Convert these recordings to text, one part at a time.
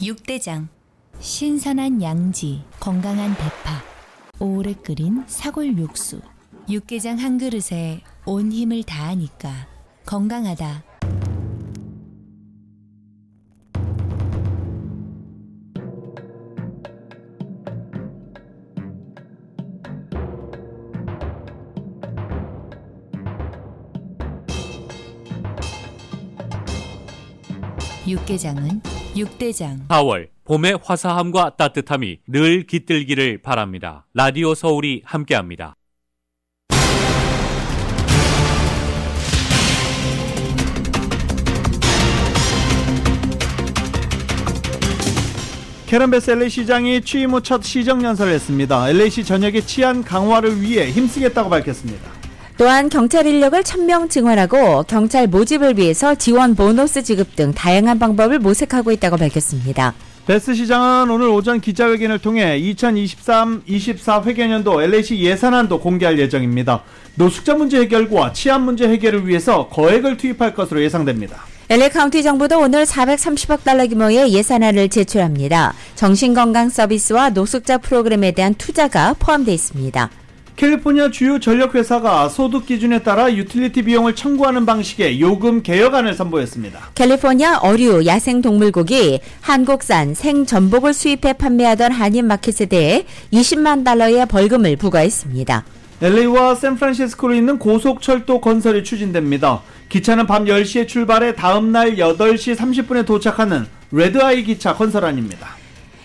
육대장. 신선한 양지, 건강한 대파, 오래 끓인 사골 육수. 육개장 한 그릇에 온 힘을 다하니까 건강하다. 육개장은 육대장. 4월 봄의 화사함과 따뜻함이 늘 깃들기를 바랍니다. 라디오 서울이 함께합니다. 캐런베스 LA 시장이 취임 후 첫 시정연설을 했습니다. LA시 전역의 치안 강화를 위해 힘쓰겠다고 밝혔습니다. 또한 경찰 인력을 1000명 증원하고 경찰 모집을 위해서 지원 보너스 지급 등 다양한 방법을 모색하고 있다고 밝혔습니다. 베스 시장은 오늘 오전 기자회견을 통해 2023-24 회계년도 LA시 예산안도 공개할 예정입니다. 노숙자 문제 해결과 치안 문제 해결을 위해서 거액을 투입할 것으로 예상됩니다. LA 카운티 정부도 오늘 430억 달러 규모의 예산안을 제출합니다. 정신건강 서비스와 노숙자 프로그램에 대한 투자가 포함되어 있습니다. 캘리포니아 주요 전력회사가 소득 기준에 따라 유틸리티 비용을 청구하는 방식의 요금 개혁안을 선보였습니다. 캘리포니아 어류, 야생동물고기, 한국산 생전복을 수입해 판매하던 한인마켓에 대해 20만 달러의 벌금을 부과했습니다. LA와 샌프란시스코로 있는 고속철도 건설이 추진됩니다. 기차는 밤 10시에 출발해 다음날 8시 30분에 도착하는 레드아이 기차 건설안입니다.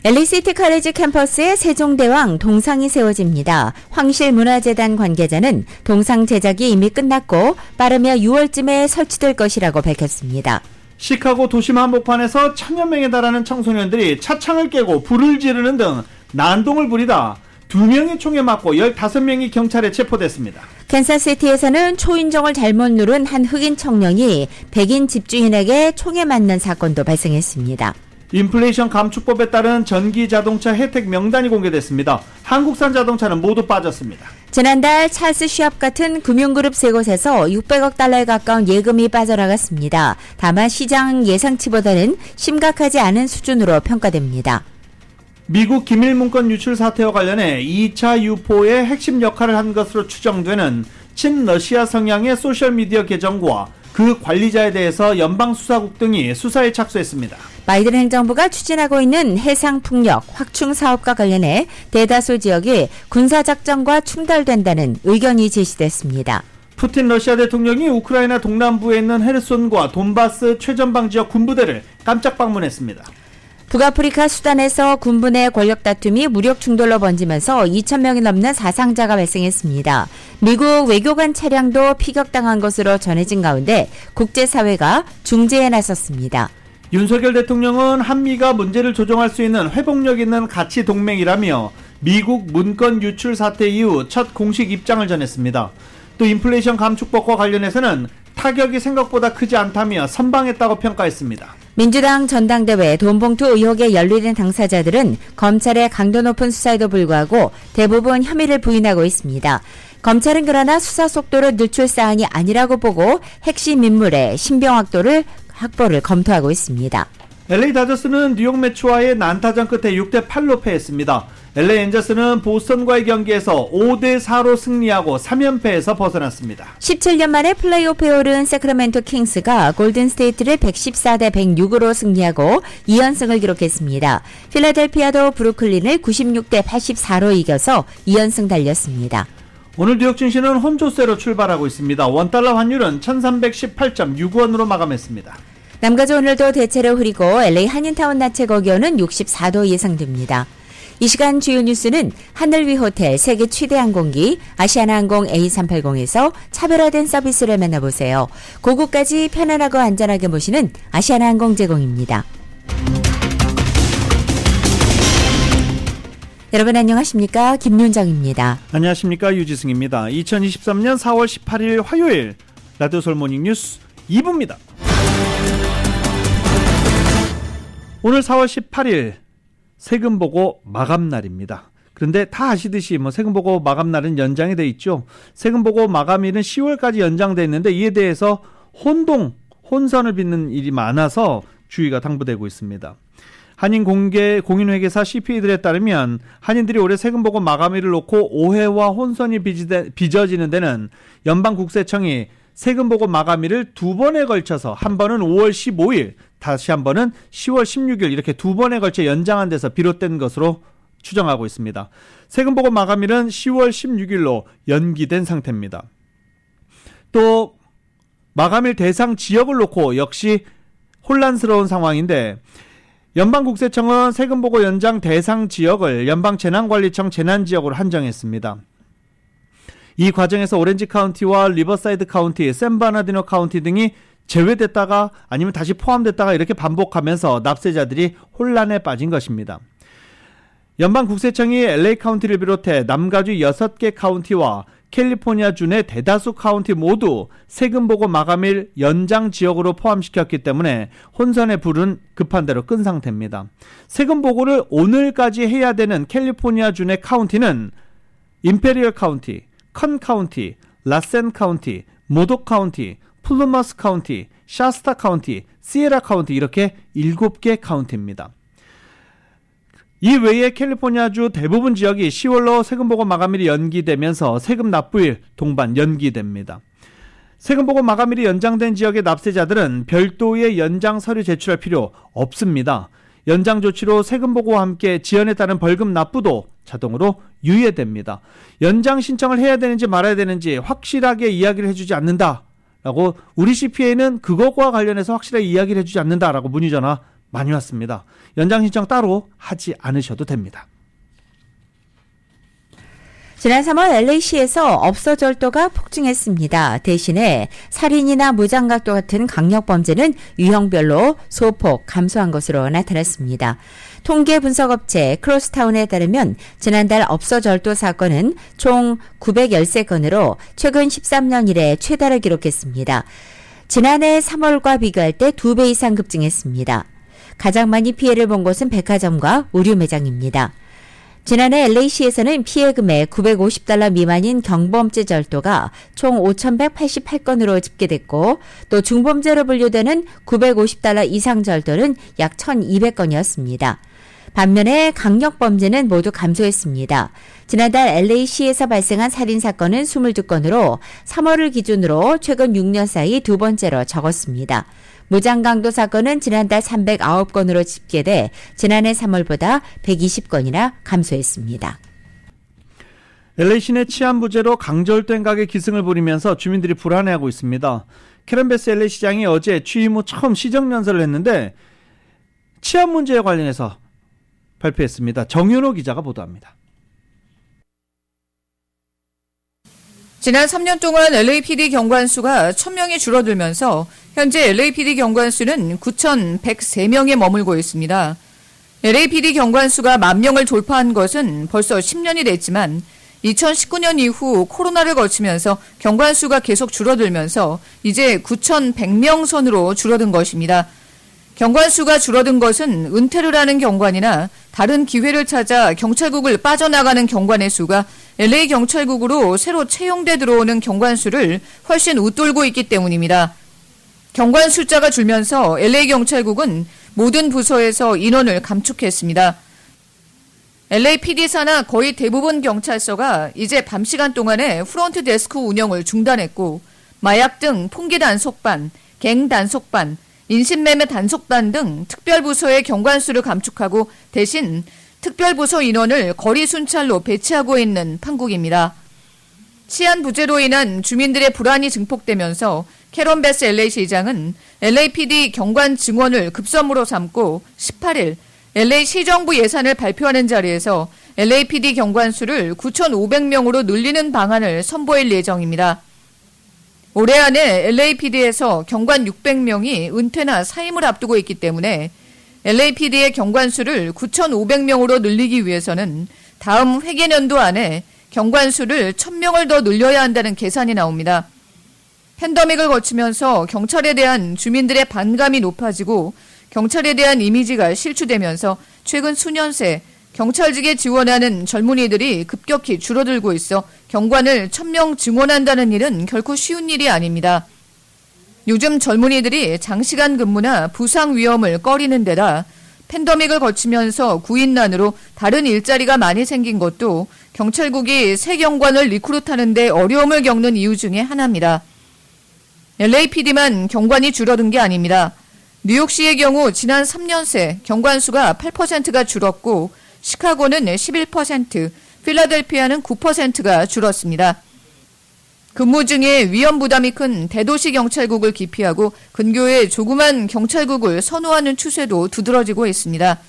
LA 시티 카레지 캠퍼스에 세종대왕 동상이 세워집니다. 황실문화재단 관계자는 동상 제작이 이미 끝났고 빠르면 6월쯤에 설치될 것이라고 밝혔습니다. 시카고 도심 한복판에서 1000여 명에 달하는 청소년들이 차창을 깨고 불을 지르는 등 난동을 부리다 2명이 총에 맞고 15명이 경찰에 체포됐습니다. 캔사스시티에서는 초인종을 잘못 누른 한 흑인 청년이 백인 집주인에게 총에 맞는 사건도 발생했습니다. 인플레이션 감축법에 따른 전기 자동차 혜택 명단이 공개됐습니다. 한국산 자동차는 모두 빠졌습니다. 지난달 찰스 시합 같은 금융그룹 세 곳에서 600억 달러에 가까운 예금이 빠져나갔습니다. 다만 시장 예상치보다는 심각하지 않은 수준으로 평가됩니다. 미국 기밀 문건 유출 사태와 관련해 2차 유포의 핵심 역할을 한 것으로 추정되는 친러시아 성향의 소셜미디어 계정과 그 관리자에 대해서 연방수사국 등이 수사에 착수했습니다. 바이든 행정부가 추진하고 있는 해상풍력 확충 사업과 관련해 대다수 지역이 군사작전과 충돌된다는 의견이 제시됐습니다. 푸틴 러시아 대통령이 우크라이나 동남부에 있는 헤르손과 돈바스 최전방 지역 군부대를 깜짝 방문했습니다. 북아프리카 수단에서 군부 내 권력 다툼이 무력 충돌로 번지면서 2,000명이 넘는 사상자가 발생했습니다. 미국 외교관 차량도 피격당한 것으로 전해진 가운데 국제사회가 중재에 나섰습니다. 윤석열 대통령은 한미가 문제를 조정할 수 있는 회복력 있는 가치 동맹이라며 미국 문건 유출 사태 이후 첫 공식 입장을 전했습니다. 또 인플레이션 감축법과 관련해서는 타격이 생각보다 크지 않다며 선방했다고 평가했습니다. 민주당 전당대회 돈봉투 의혹에 연루된 당사자들은 검찰의 강도 높은 수사에도 불구하고 대부분 혐의를 부인하고 있습니다. 검찰은 그러나 수사 속도를 늦출 사안이 아니라고 보고 핵심 인물의 신병 확보를 검토하고 있습니다. LA 다저스는 뉴욕 매츠와의 난타전 끝에 6대8로 패했습니다. LA 엔저스는 보스턴과의 경기에서 5대4로 승리하고 3연패에서 벗어났습니다. 17년 만에 플레이오프에 오른 세크라멘토 킹스가 골든스테이트를 114대106으로 승리하고 2연승을 기록했습니다. 필라델피아도 브루클린을 96대84로 이겨서 2연승 달렸습니다. 오늘 뉴욕 증시는 혼조세로 출발하고 있습니다. 원달러 환율은 1318.6원으로 마감했습니다. 남가주 오늘도 대체로 흐리고 LA 한인타운 낮에 거기오는 64도 예상됩니다. 이 시간 주요 뉴스는 하늘위 호텔 세계 최대 항공기 아시아나항공 A380에서 차별화된 서비스를 만나보세요. 고국까지 편안하고 안전하게 모시는 아시아나항공 제공입니다. 여러분 안녕하십니까? 김윤정입니다. 안녕하십니까? 유지승입니다. 2023년 4월 18일 화요일 라디오 서울 모닝 뉴스 2부입니다. 오늘 4월 18일 세금보고 마감날입니다. 그런데 다 아시듯이 세금보고 마감날은 연장이 돼 있죠. 세금보고 마감일은 10월까지 연장돼 있는데 이에 대해서 혼선을 빚는 일이 많아서 주의가 당부되고 있습니다. 한인 공인회계사 CPA들에 따르면 한인들이 올해 세금보고 마감일을 놓고 오해와 혼선이 빚어지는 데는 연방국세청이 세금보고 마감일을 두 번에 걸쳐서 한 번은 5월 15일, 다시 한 번은 10월 16일 이렇게 두 번에 걸쳐 연장한 데서 비롯된 것으로 추정하고 있습니다. 세금보고 마감일은 10월 16일로 연기된 상태입니다. 또 마감일 대상 지역을 놓고 역시 혼란스러운 상황인데 연방국세청은 세금보고 연장 대상 지역을 연방재난관리청 재난지역으로 한정했습니다. 이 과정에서 오렌지 카운티와 리버사이드 카운티, 샌바나디노 카운티 등이 제외됐다가 아니면 다시 포함됐다가 이렇게 반복하면서 납세자들이 혼란에 빠진 것입니다. 연방국세청이 LA 카운티를 비롯해 남가주 6개 카운티와 캘리포니아주 내 대다수 카운티 모두 세금보고 마감일 연장 지역으로 포함시켰기 때문에 혼선의 불은 급한 대로 끈 상태입니다. 세금보고를 오늘까지 해야 되는 캘리포니아주 내 카운티는 임페리얼 카운티, 컨 카운티, 라센 카운티, 모독 카운티, 플루머스 카운티, 샤스타 카운티, 시에라 카운티 이렇게 7개 카운티입니다. 이 외에 캘리포니아주 대부분 지역이 10월로 세금보고 마감일이 연기되면서 세금 납부일 동반 연기됩니다. 세금보고 마감일이 연장된 지역의 납세자들은 별도의 연장 서류 제출할 필요 없습니다. 연장 조치로 세금보고와 함께 지연에 따른 벌금 납부도 자동으로 유예됩니다. 연장 신청을 해야 되는지 말아야 되는지 확실하게 이야기를 해주지 않는다라고 우리 CPA는 그것과 관련해서 확실하게 이야기를 해주지 않는다라고 문의 전화 많이 왔습니다. 연장 신청 따로 하지 않으셔도 됩니다. 지난 3월 LA시에서 업소절도가 폭증했습니다. 대신에 살인이나 무장각도 같은 강력범죄는 유형별로 소폭 감소한 것으로 나타났습니다. 통계 분석업체 크로스타운에 따르면 지난달 업소절도 사건은 총 913건으로 최근 13년 이래 최다를 기록했습니다. 지난해 3월과 비교할 때 2배 이상 급증했습니다. 가장 많이 피해를 본 곳은 백화점과 의류 매장입니다. 지난해 LA시에서는 피해 금액 $950 미만인 경범죄 절도가 총 5,188건으로 집계됐고 또 중범죄로 분류되는 $950 이상 절도는 약 1,200건이었습니다. 반면에 강력범죄는 모두 감소했습니다. 지난달 LA시에서 발생한 살인사건은 22건으로 3월을 기준으로 최근 6년 사이 두 번째로 적었습니다. 무장강도 사건은 지난달 309건으로 집계돼 지난해 3월보다 120건이나 감소했습니다. LA 시내 치안 부재로 강절도 행각에 기승을 부리면서 주민들이 불안해하고 있습니다. 캐런 베스 LA 시장이 어제 취임 후 처음 시정연설을 했는데 치안 문제에 관련해서 발표했습니다. 정윤호 기자가 보도합니다. 지난 3년 동안 LAPD 경관 수가 1,000명이 줄어들면서 현재 LAPD 경관 수는 9,103명에 머물고 있습니다. LAPD 경관 수가 10,000명을 돌파한 것은 벌써 10년이 됐지만 2019년 이후 코로나를 거치면서 경관 수가 계속 줄어들면서 이제 9,100명 선으로 줄어든 것입니다. 경관 수가 줄어든 것은 은퇴를 하는 경관이나 다른 기회를 찾아 경찰국을 빠져나가는 경관의 수가 LA 경찰국으로 새로 채용돼 들어오는 경관 수를 훨씬 웃돌고 있기 때문입니다. 경관 숫자가 줄면서 LA 경찰국은 모든 부서에서 인원을 감축했습니다. LAPD 산하 거의 대부분 경찰서가 이제 밤 시간 동안에 프론트 데스크 운영을 중단했고 마약 등 풍기 단속반, 갱 단속반, 인신매매 단속반 등 특별부서의 경관수를 감축하고 대신 특별부서 인원을 거리 순찰로 배치하고 있는 판국입니다. 치안 부재로 인한 주민들의 불안이 증폭되면서 캐런 베스 LA 시장은 LAPD 경관 증원을 급선무로 삼고 18일 LA 시정부 예산을 발표하는 자리에서 LAPD 경관수를 9,500명으로 늘리는 방안을 선보일 예정입니다. 올해 안에 LAPD에서 경관 600명이 은퇴나 사임을 앞두고 있기 때문에 LAPD의 경관수를 9,500명으로 늘리기 위해서는 다음 회계년도 안에 경관수를 1,000명을 더 늘려야 한다는 계산이 나옵니다. 팬데믹을 거치면서 경찰에 대한 주민들의 반감이 높아지고 경찰에 대한 이미지가 실추되면서 최근 수년 새 경찰직에 지원하는 젊은이들이 급격히 줄어들고 있어 경관을 1,000명 증원한다는 일은 결코 쉬운 일이 아닙니다. 요즘 젊은이들이 장시간 근무나 부상 위험을 꺼리는 데다 팬데믹을 거치면서 구인난으로 다른 일자리가 많이 생긴 것도 경찰국이 새 경관을 리크루트하는 데 어려움을 겪는 이유 중에 하나입니다. LAPD만 경관이 줄어든 게 아닙니다. 뉴욕시의 경우 지난 3년 새 경관 수가 8%가 줄었고 시카고는 11%, 필라델피아는 9%가 줄었습니다. 근무 중에 위험 부담이 큰 대도시 경찰국을 기피하고 근교에 조그만 경찰국을 선호하는 추세도 두드러지고 있습니다.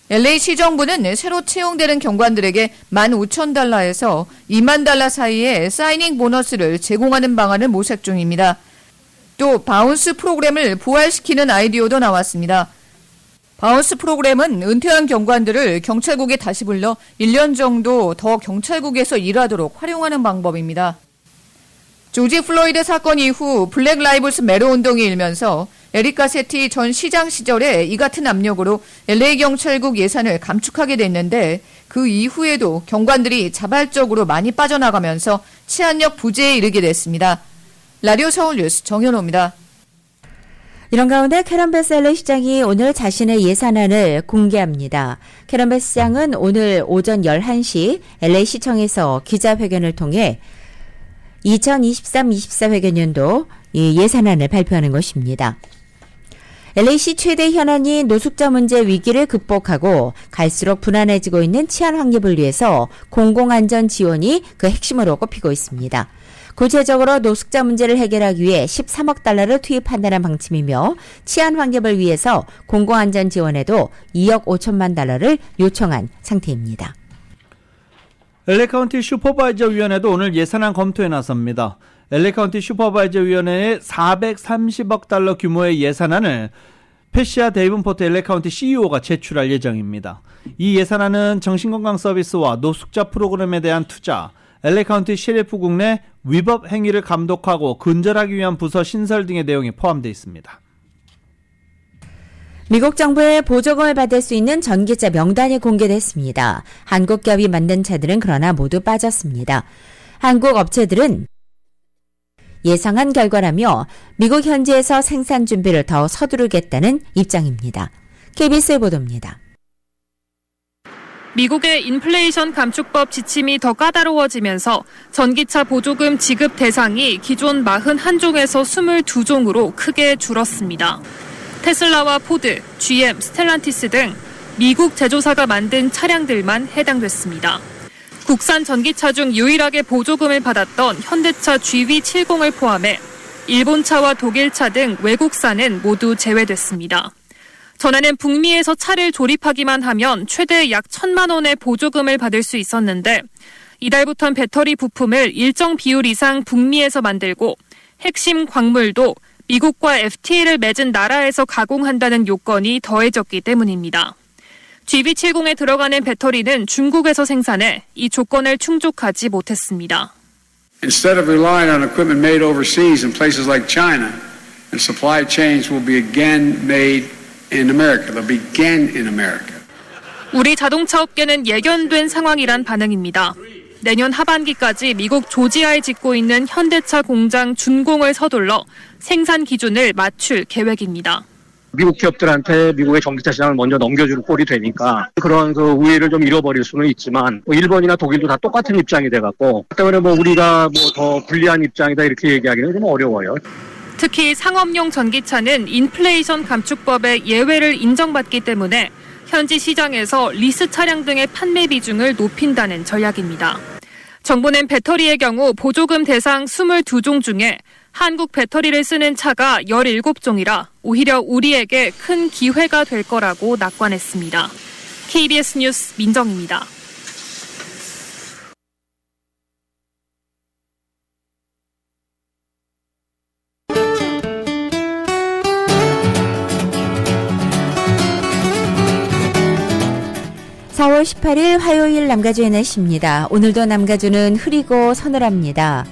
LA 시정부는 새로 채용되는 경관들에게 15,000달러에서 2만 달러 사이의 사이닝 보너스를 제공하는 방안을 모색 중입니다. 또 바운스 프로그램을 부활시키는 아이디어도 나왔습니다. 바운스 프로그램은 은퇴한 경관들을 경찰국에 다시 불러 1년 정도 더 경찰국에서 일하도록 활용하는 방법입니다. 조지 플로이드 사건 이후 블랙 라이브스 매러 운동이 일면서 에릭 가세티 전 시장 시절에 이 같은 압력으로 LA 경찰국 예산을 감축하게 됐는데 그 이후에도 경관들이 자발적으로 많이 빠져나가면서 치안력 부재에 이르게 됐습니다. 라디오 서울 뉴스 정현호입니다. 이런 가운데 캐런 베스 LA 시장이 오늘 자신의 예산안을 공개합니다. 캐런 베스 시장은 오늘 오전 11시 LA 시청에서 기자회견을 통해 2023-24 회견연도 예산안을 발표하는 것입니다. LA시 최대 현안인 노숙자 문제 위기를 극복하고 갈수록 불안해지고 있는 치안 확립을 위해서 공공안전 지원이 그 핵심으로 꼽히고 있습니다. 구체적으로 노숙자 문제를 해결하기 위해 13억 달러를 투입한다는 방침이며 치안 확립을 위해서 공공안전 지원에도 2억 5천만 달러를 요청한 상태입니다. LA 카운티 슈퍼바이저 위원회도 오늘 예산안 검토에 나섭니다. LA 카운티 슈퍼바이저 위원회의 430억 달러 규모의 예산안을 패시아 데이븐포트 LA 카운티 CEO가 제출할 예정입니다. 이 예산안은 정신건강 서비스와 노숙자 프로그램에 대한 투자, LA 카운티 셰리프국 내 위법 행위를 감독하고 근절하기 위한 부서 신설 등의 내용이 포함되어 있습니다. 미국 정부의 보조금을 받을 수 있는 전기차 명단이 공개됐습니다. 한국 기업이 만든 차들은 그러나 모두 빠졌습니다. 한국 업체들은 예상한 결과라며 미국 현지에서 생산 준비를 더 서두르겠다는 입장입니다. KBS 보도입니다. 미국의 인플레이션 감축법 지침이 더 까다로워지면서 전기차 보조금 지급 대상이 기존 41종에서 22종으로 크게 줄었습니다. 테슬라와 포드, GM, 스텔란티스 등 미국 제조사가 만든 차량들만 해당됐습니다. 국산 전기차 중 유일하게 보조금을 받았던 현대차 GV70을 포함해 일본차와 독일차 등 외국산은 모두 제외됐습니다. 전에는 북미에서 차를 조립하기만 하면 최대 약 1,000만 원의 보조금을 받을 수 있었는데 이달부터는 배터리 부품을 일정 비율 이상 북미에서 만들고 핵심 광물도 미국과 FTA를 맺은 나라에서 가공한다는 요건이 더해졌기 때문입니다. GV70에 들어가는 배터리는 중국에서 생산해 이 조건을 충족하지 못했습니다. Instead of relying on equipment made overseas in places like China, and supply chains will be again made in America. They'll begin in America. 우리 자동차 업계는 예견된 상황이란 반응입니다. 내년 하반기까지 미국 조지아에 짓고 있는 현대차 공장 준공을 서둘러 생산 기준을 맞출 계획입니다. 미국 기업들한테 미국의 전기차 시장을 먼저 넘겨주는 꼴이 되니까 그런 그 우위를 좀 잃어버릴 수는 있지만 일본이나 독일도 다 똑같은 입장이 돼갖고 때문에 우리가 더 불리한 입장이다 이렇게 얘기하기는 좀 어려워요. 특히 상업용 전기차는 인플레이션 감축법의 예외를 인정받기 때문에 현지 시장에서 리스 차량 등의 판매 비중을 높인다는 전략입니다. 정부는 배터리의 경우 보조금 대상 22종 중에 한국 배터리를 쓰는 차가 17종이라 오히려 우리에게 큰 기회가 될 거라고 낙관했습니다. KBS 뉴스 민정입니다. (4월 18일) 화요일 남가주의 날씨입니다. 오늘도 남가주는 흐리고 서늘합니다.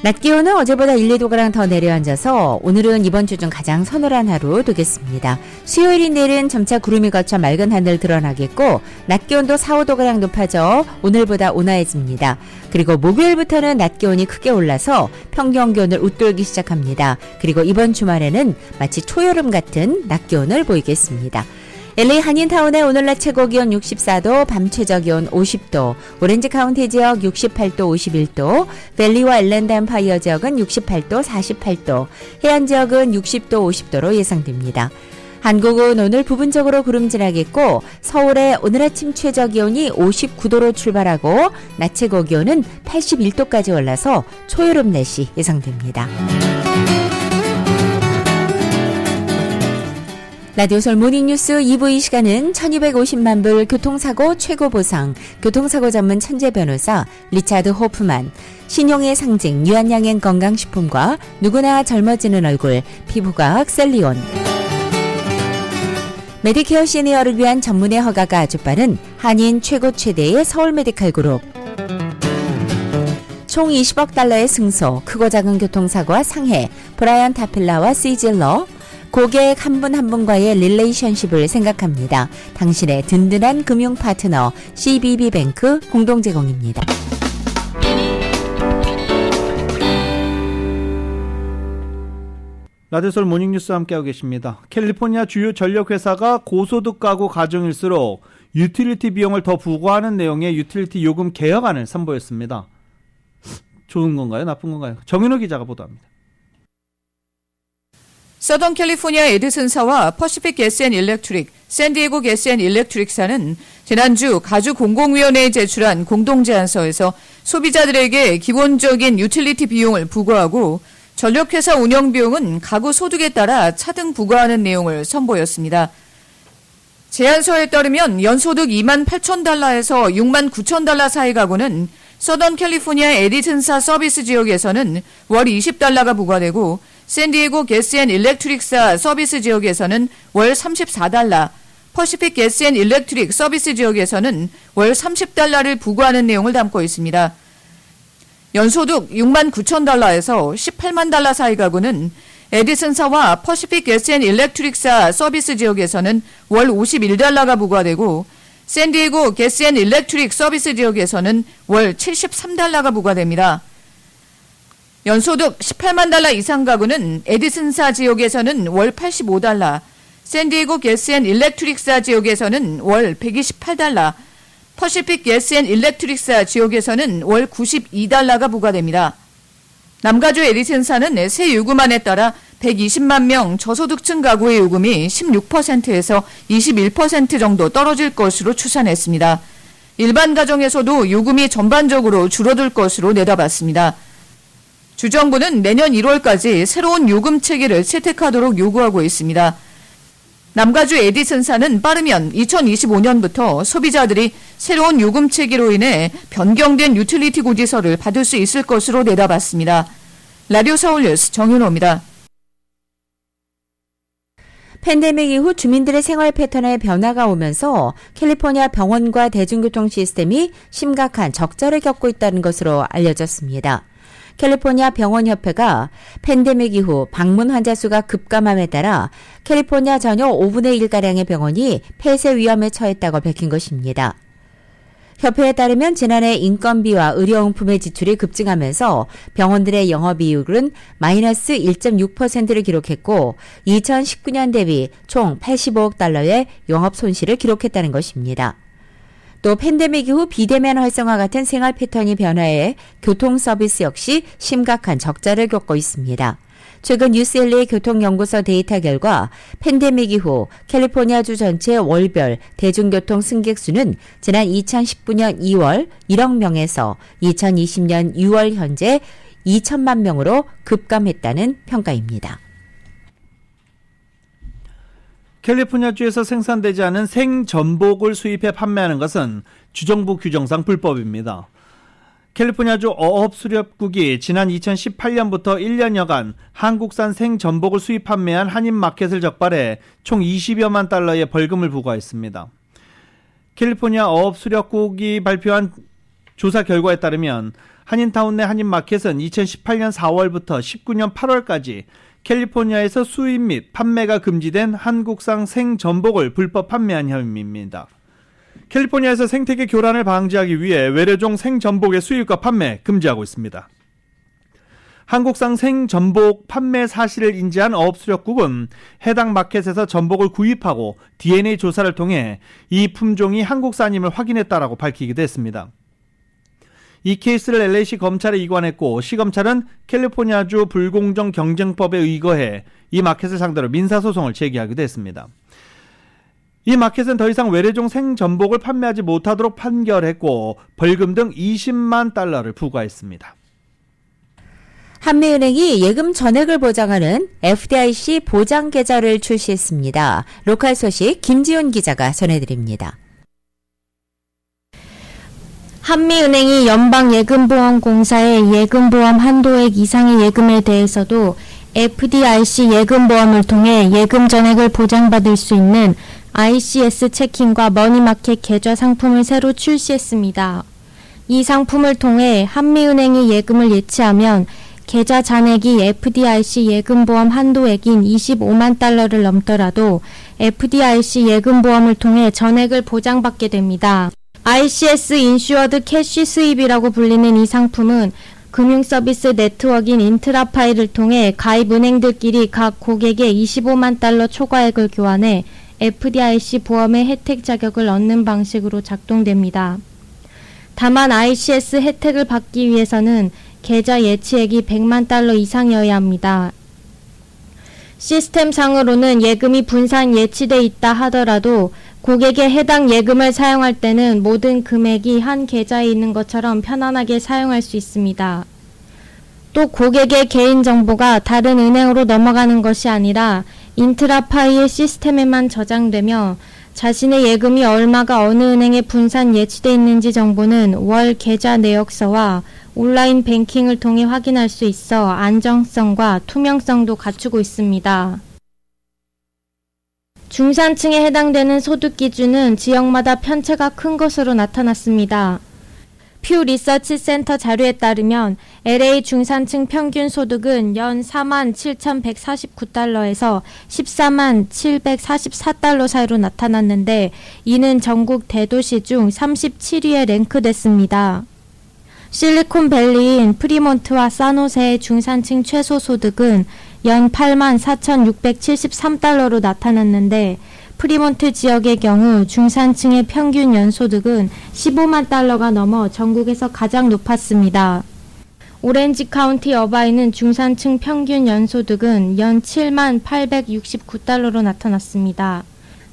낮 기온은 어제보다 1, 2도가량 더 내려앉아서 오늘은 이번 주 중 가장 서늘한 하루 되겠습니다. 수요일인 내일은 점차 구름이 걷혀 맑은 하늘 드러나겠고 낮 기온도 4, 5도가량 높아져 오늘보다 온화해집니다. 그리고 목요일부터는 낮 기온이 크게 올라서 평균 기온을 웃돌기 시작합니다. 그리고 이번 주말에는 마치 초여름 같은 낮 기온을 보이겠습니다. LA 한인타운의 오늘 낮 최고 기온 64도, 밤 최저 기온 50도, 오렌지 카운티 지역 68도, 51도, 밸리와 일랜드 엠파이어 지역은 68도, 48도, 해안 지역은 60도, 50도로 예상됩니다. 한국은 오늘 부분적으로 구름지나겠고 서울의 오늘 아침 최저 기온이 59도로 출발하고 낮 최고 기온은 81도까지 올라서 초여름 날씨 예상됩니다. 라디오솔 모닝뉴스 2부 이 시간은 1250만 불 교통사고 최고 보상, 교통사고 전문 천재 변호사 리차드 호프만, 신용의 상징 유한양행 건강식품과 누구나 젊어지는 얼굴 피부과학 셀리온, 메디케어 시니어를 위한 전문의 허가가 아주 빠른 한인 최고 최대의 서울 메디칼 그룹, 총 20억 달러의 승소, 크고 작은 교통사고와 상해, 브라이언 타필라와 시질러, 고객 한 분 한 분과의 릴레이션십을 생각합니다. 당신의 든든한 금융 파트너 CBB뱅크 공동 제공입니다. 라디오솔 모닝뉴스와 함께하고 계십니다. 캘리포니아 주요 전력회사가 고소득 가구 가정일수록 유틸리티 비용을 더 부과하는 내용의 유틸리티 요금 개혁안을 선보였습니다. 좋은 건가요? 나쁜 건가요? 정윤호 기자가 보도합니다. 서던 캘리포니아 에디슨사와 퍼시픽 게스 앤 일렉트릭, 샌디에고 게스 앤 일렉트릭사는 지난주 가주공공위원회에 제출한 공동제안서에서 소비자들에게 기본적인 유틸리티 비용을 부과하고 전력회사 운영 비용은 가구 소득에 따라 차등 부과하는 내용을 선보였습니다. 제안서에 따르면 연소득 28,000달러에서 69,000달러 사이 가구는 서던 캘리포니아 에디슨사 서비스 지역에서는 월 20달러가 부과되고 샌디에고 게스 앤 일렉트릭사 서비스 지역에서는 월 34달러, 퍼시픽 게스 앤 일렉트릭 서비스 지역에서는 월 30달러를 부과하는 내용을 담고 있습니다. 연소득 69,000달러에서 18만 달러 사이 가구는 에디슨사와 퍼시픽 게스 앤 일렉트릭사 서비스 지역에서는 월 51달러가 부과되고 샌디에고 게스 앤 일렉트릭 서비스 지역에서는 월 73달러가 부과됩니다. 연소득 18만 달러 이상 가구는 에디슨사 지역에서는 월 85달러, 샌디에고 게스 앤 일렉트릭사 지역에서는 월 128달러, 퍼시픽 게스 앤 일렉트릭사 지역에서는 월 92달러가 부과됩니다. 남가주 에디슨사는 새 요금안에 따라 120만 명 저소득층 가구의 요금이 16%에서 21% 정도 떨어질 것으로 추산했습니다. 일반 가정에서도 요금이 전반적으로 줄어들 것으로 내다봤습니다. 주정부는 내년 1월까지 새로운 요금 체계를 채택하도록 요구하고 있습니다. 남가주 에디슨사는 빠르면 2025년부터 소비자들이 새로운 요금 체계로 인해 변경된 유틸리티 고지서를 받을 수 있을 것으로 내다봤습니다. 라디오 서울뉴스 정윤호입니다. 팬데믹 이후 주민들의 생활 패턴에 변화가 오면서 캘리포니아 병원과 대중교통 시스템이 심각한 적자를 겪고 있다는 것으로 알려졌습니다. 캘리포니아 병원협회가 팬데믹 이후 방문 환자 수가 급감함에 따라 캘리포니아 전역 5분의 1가량의 병원이 폐쇄 위험에 처했다고 밝힌 것입니다. 협회에 따르면 지난해 인건비와 의료용품의 지출이 급증하면서 병원들의 영업이익은 마이너스 1.6%를 기록했고 2019년 대비 총 85억 달러의 영업 손실을 기록했다는 것입니다. 또 팬데믹 이후 비대면 활성화 같은 생활 패턴이 변화해 교통 서비스 역시 심각한 적자를 겪고 있습니다. 최근 UCLA 교통연구소 데이터 결과 팬데믹 이후 캘리포니아주 전체 월별 대중교통 승객 수는 지난 2019년 2월 1억 명에서 2020년 6월 현재 2천만 명으로 급감했다는 평가입니다. 캘리포니아주에서 생산되지 않은 생전복을 수입해 판매하는 것은 주정부 규정상 불법입니다. 캘리포니아주 어업수렵국이 지난 2018년부터 1년여간 한국산 생전복을 수입 판매한 한인마켓을 적발해 총 20여만 달러의 벌금을 부과했습니다. 캘리포니아 어업수렵국이 발표한 조사 결과에 따르면 한인타운 내 한인마켓은 2018년 4월부터 19년 8월까지 캘리포니아에서 수입 및 판매가 금지된 한국산 생전복을 불법 판매한 혐의입니다. 캘리포니아에서 생태계 교란을 방지하기 위해 외래종 생전복의 수입과 판매 금지하고 있습니다. 한국산 생전복 판매 사실을 인지한 어업수력국은 해당 마켓에서 전복을 구입하고 DNA 조사를 통해 이 품종이 한국산임을 확인했다라고 밝히기도 했습니다. 이 케이스를 LA시 검찰에 이관했고 시검찰은 캘리포니아주 불공정 경쟁법에 의거해 이 마켓을 상대로 민사소송을 제기하기도 했습니다. 이 마켓은 더 이상 외래종 생전복을 판매하지 못하도록 판결했고 벌금 등 20만 달러를 부과했습니다. 한미은행이 예금 전액을 보장하는 FDIC 보장 계좌를 출시했습니다. 로컬 소식 김지훈 기자가 전해드립니다. 한미은행이 연방예금보험공사의 예금보험 한도액 이상의 예금에 대해서도 FDIC 예금보험을 통해 예금 전액을 보장받을 수 있는 ICS 체킹과 머니마켓 계좌 상품을 새로 출시했습니다. 이 상품을 통해 한미은행이 예금을 예치하면 계좌 잔액이 FDIC 예금보험 한도액인 25만 달러를 넘더라도 FDIC 예금보험을 통해 전액을 보장받게 됩니다. ICS 인슈어드 캐시 수입이라고 불리는 이 상품은 금융서비스 네트워크인 인트라파이를 통해 가입 은행들끼리 각 고객에 25만 달러 초과액을 교환해 FDIC 보험의 혜택 자격을 얻는 방식으로 작동됩니다. 다만 ICS 혜택을 받기 위해서는 계좌 예치액이 100만 달러 이상이어야 합니다. 시스템상으로는 예금이 분산 예치돼 있다 하더라도 고객의 해당 예금을 사용할 때는 모든 금액이 한 계좌에 있는 것처럼 편안하게 사용할 수 있습니다. 또 고객의 개인정보가 다른 은행으로 넘어가는 것이 아니라 인트라파이의 시스템에만 저장되며 자신의 예금이 얼마가 어느 은행에 분산 예치돼 있는지 정보는 월 계좌 내역서와 온라인 뱅킹을 통해 확인할 수 있어 안정성과 투명성도 갖추고 있습니다. 중산층에 해당되는 소득 기준은 지역마다 편차가 큰 것으로 나타났습니다. 퓨 리서치 센터 자료에 따르면 LA 중산층 평균 소득은 연 4만 7,149달러에서 14만 744달러 사이로 나타났는데 이는 전국 대도시 중 37위에 랭크됐습니다. 실리콘밸리인 프리몬트와 사노세의 중산층 최소 소득은 연 8만 4,673달러로 나타났는데 프리몬트 지역의 경우 중산층의 평균 연소득은 15만 달러가 넘어 전국에서 가장 높았습니다. 오렌지 카운티 어바이는 중산층 평균 연소득은 연 7만 869달러로 나타났습니다.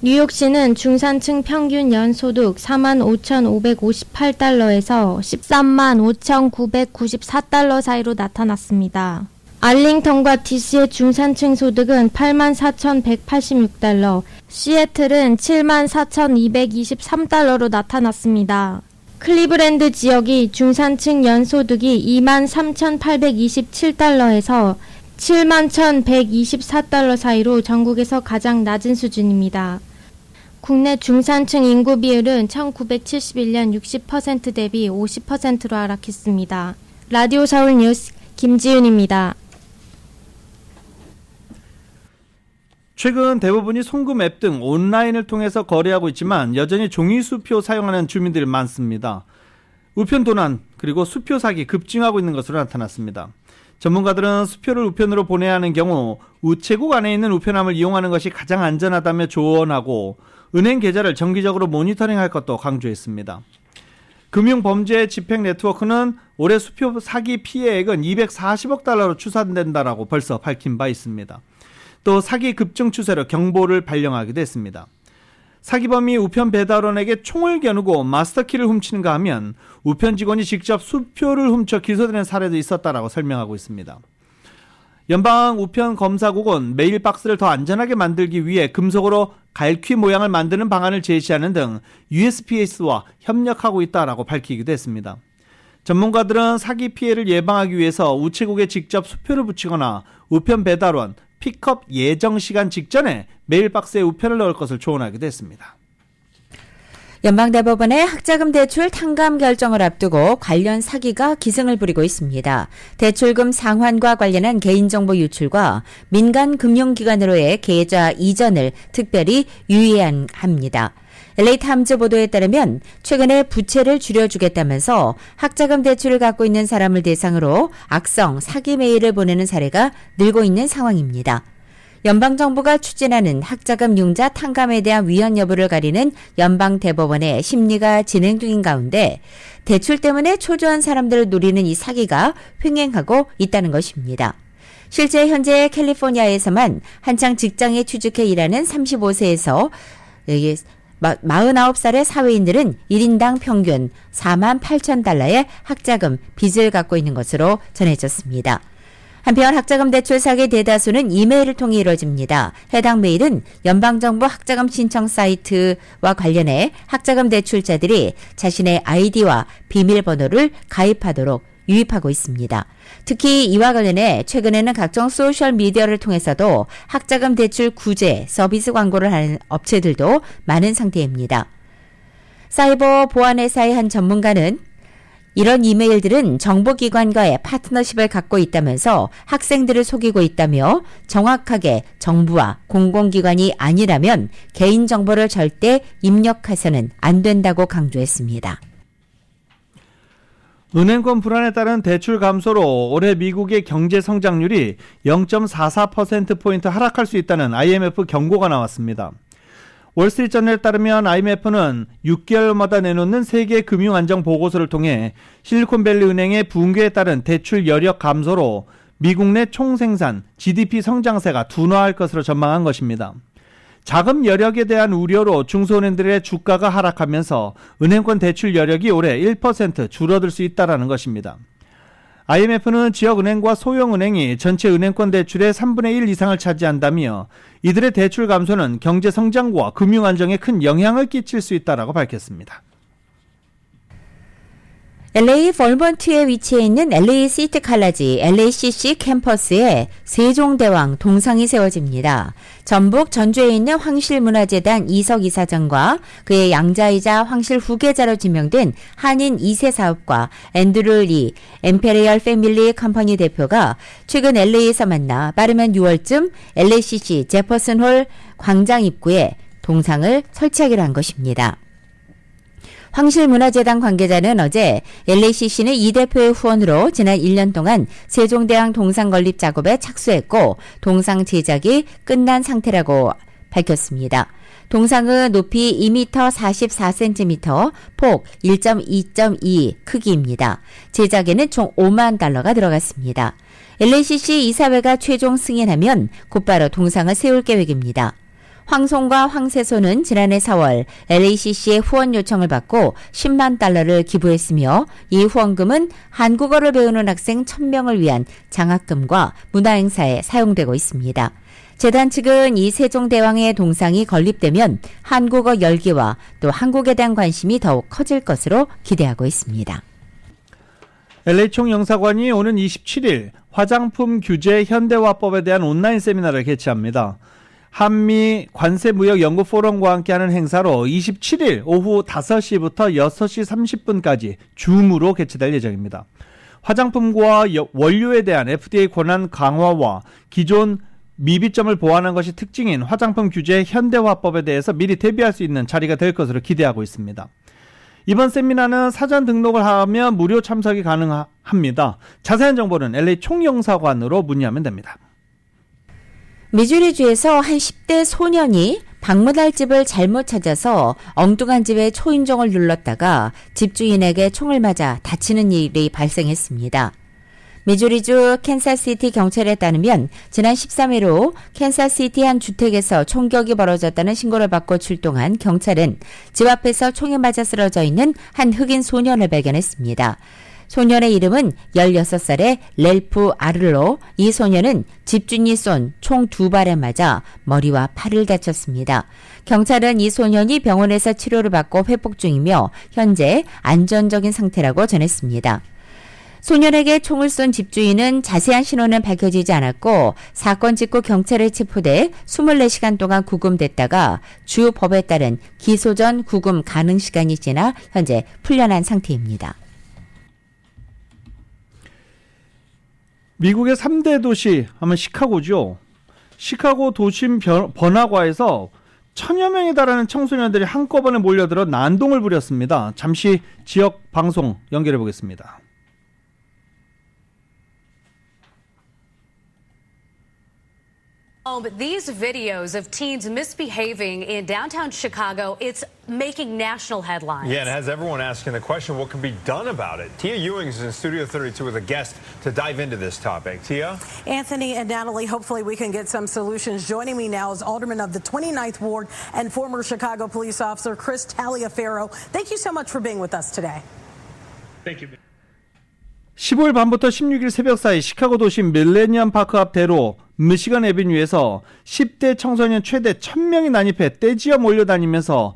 뉴욕시는 중산층 평균 연소득 4만 5,558달러에서 13만 5,994달러 사이로 나타났습니다. 알링턴과 DC의 중산층 소득은 8만 4,186달러, 시애틀은 7만 4,223달러로 나타났습니다. 클리브랜드 지역이 중산층 연소득이 2만 3,827달러에서 7만 1,124달러 사이로 전국에서 가장 낮은 수준입니다. 국내 중산층 인구 비율은 1971년 60% 대비 50%로 하락했습니다. 라디오 서울 뉴스 김지윤입니다. 최근 대부분이 송금 앱 등 온라인을 통해서 거래하고 있지만 여전히 종이 수표 사용하는 주민들이 많습니다. 우편 도난 그리고 수표 사기 급증하고 있는 것으로 나타났습니다. 전문가들은 수표를 우편으로 보내야 하는 경우 우체국 안에 있는 우편함을 이용하는 것이 가장 안전하다며 조언하고 은행 계좌를 정기적으로 모니터링할 것도 강조했습니다. 금융범죄 집행 네트워크는 올해 수표 사기 피해액은 240억 달러로 추산된다라고 벌써 밝힌 바 있습니다. 또 사기 급증 추세로 경보를 발령하기도 했습니다. 사기범이 우편 배달원에게 총을 겨누고 마스터키를 훔치는가 하면 우편 직원이 직접 수표를 훔쳐 기소되는 사례도 있었다라고 설명하고 있습니다. 연방 우편 검사국은 메일 박스를 더 안전하게 만들기 위해 금속으로 갈퀴 모양을 만드는 방안을 제시하는 등 USPS와 협력하고 있다라고 밝히기도 했습니다. 전문가들은 사기 피해를 예방하기 위해서 우체국에 직접 수표를 붙이거나 우편 배달원, 픽업 예정 시간 직전에 메일 박스에 우편을 넣을 것을 조언하기도 했습니다. 연방대법원의 학자금 대출 탕감 결정을 앞두고 관련 사기가 기승을 부리고 있습니다. 대출금 상환과 관련한 개인정보 유출과 민간 금융기관으로의 계좌 이전을 특별히 유의해야 합니다. LA타임즈 보도에 따르면 최근에 부채를 줄여주겠다면서 학자금 대출을 갖고 있는 사람을 대상으로 악성 사기 메일을 보내는 사례가 늘고 있는 상황입니다. 연방정부가 추진하는 학자금 융자 탕감에 대한 위헌 여부를 가리는 연방대법원의 심리가 진행 중인 가운데 대출 때문에 초조한 사람들을 노리는 이 사기가 횡행하고 있다는 것입니다. 실제 현재 캘리포니아에서만 한창 직장에 취직해 일하는 35세에서 49살의 사회인들은 1인당 평균 48,000달러의 학자금 빚을 갖고 있는 것으로 전해졌습니다. 한편 학자금 대출 사기 대다수는 이메일을 통해 이루어집니다. 해당 메일은 연방정부 학자금 신청 사이트와 관련해 학자금 대출자들이 자신의 아이디와 비밀번호를 가입하도록 유입하고 있습니다. 특히 이와 관련해 최근에는 각종 소셜미디어를 통해서도 학자금 대출 구제 서비스 광고를 하는 업체들도 많은 상태입니다. 사이버 보안회사의 한 전문가는 이런 이메일들은 정보기관과의 파트너십을 갖고 있다면서 학생들을 속이고 있다며 정확하게 정부와 공공기관이 아니라면 개인정보를 절대 입력해서는 안 된다고 강조했습니다. 은행권 불안에 따른 대출 감소로 올해 미국의 경제 성장률이 0.44%포인트 하락할 수 있다는 IMF 경고가 나왔습니다. 월스트리트저널에 따르면 IMF는 6개월마다 내놓는 세계 금융안정 보고서를 통해 실리콘밸리 은행의 붕괴에 따른 대출 여력 감소로 미국 내 총생산, GDP 성장세가 둔화할 것으로 전망한 것입니다. 자금 여력에 대한 우려로 중소은행들의 주가가 하락하면서 은행권 대출 여력이 올해 1% 줄어들 수 있다는 것입니다. IMF는 지역은행과 소형은행이 전체 은행권 대출의 3분의 1 이상을 차지한다며 이들의 대출 감소는 경제 성장과 금융 안정에 큰 영향을 끼칠 수 있다고 밝혔습니다. LA 벌먼트에 위치해 있는 LA 시티 칼라지 LACC 캠퍼스에 세종대왕 동상이 세워집니다. 전북 전주에 있는 황실문화재단 이석 이사장과 그의 양자이자 황실 후계자로 지명된 한인 2세 사업가 앤드루 리 엠페리얼 패밀리 컴퍼니 대표가 최근 LA에서 만나 빠르면 6월쯤 LACC 제퍼슨홀 광장 입구에 동상을 설치하기로 한 것입니다. 황실문화재단 관계자는 어제 LACC는 이 대표의 후원으로 지난 1년 동안 세종대왕 동상 건립 작업에 착수했고 동상 제작이 끝난 상태라고 밝혔습니다. 동상은 높이 2m 44cm, 폭 1.2.2 크기입니다. 제작에는 총 $50,000가 들어갔습니다. LACC 이사회가 최종 승인하면 곧바로 동상을 세울 계획입니다. 황송과 황세손은 지난해 4월 LACC의 후원 요청을 받고 $100,000를 기부했으며 이 후원금은 한국어를 배우는 학생 1,000명을 위한 장학금과 문화행사에 사용되고 있습니다. 재단 측은 이 세종대왕의 동상이 건립되면 한국어 열기와 또 한국에 대한 관심이 더욱 커질 것으로 기대하고 있습니다. LA 총영사관이 오는 27일 화장품 규제 현대화법에 대한 온라인 세미나를 개최합니다. 한미 관세무역연구포럼과 함께하는 행사로 27일 오후 5시부터 6시 30분까지 줌으로 개최될 예정입니다. 화장품과 원료에 대한 FDA 권한 강화와 기존 미비점을 보완한 것이 특징인 화장품 규제 현대화법에 대해서 미리 대비할 수 있는 자리가 될 것으로 기대하고 있습니다. 이번 세미나는 사전 등록을 하면 무료 참석이 가능합니다. 자세한 정보는 LA 총영사관으로 문의하면 됩니다. 미주리주에서 한 10대 소년이 방문할 집을 잘못 찾아서 엉뚱한 집에 초인종을 눌렀다가 집주인에게 총을 맞아 다치는 일이 발생했습니다. 미주리주 캔사스시티 경찰에 따르면 지난 13일 캔사스시티 한 주택에서 총격이 벌어졌다는 신고를 받고 출동한 경찰은 집 앞에서 총에 맞아 쓰러져 있는 한 흑인 소년을 발견했습니다. 소년의 이름은 16살의 렐프 아를로. 이 소년은 집주인이 쏜 총 2발에 맞아 머리와 팔을 다쳤습니다. 경찰은 이 소년이 병원에서 치료를 받고 회복 중이며 현재 안전적인 상태라고 전했습니다. 소년에게 총을 쏜 집주인은 자세한 신원은 밝혀지지 않았고 사건 직후 경찰에 체포돼 24시간 동안 구금됐다가 주 법에 따른 기소 전 구금 가능 시간이 지나 현재 풀려난 상태입니다. 미국의 3대 도시 하면 시카고죠. 시카고 도심 번화가에서 1000여 명에 달하는 청소년들이 한꺼번에 몰려들어 난동을 부렸습니다. 잠시 지역 방송 연결해 보겠습니다. Oh, but these videos of teens misbehaving in downtown Chicago, it's making national headlines. Yeah, and it has everyone asking the question, what can be done about it? Tia Ewing is in Studio 32 with a guest to dive into this topic. Tia? Anthony and Natalie, hopefully we can get some solutions. Joining me now is Alderman of the 29th Ward and former Chicago police officer Chris Taliaferro. Thank you so much for being with us today. Thank you. 15일 밤부터 16일 새벽 사이 시카고 도심 밀레니엄 파크 앞 대로 미시건 애비뉴에서 10대 청소년 최대 1000명이 난입해 떼지어 몰려다니면서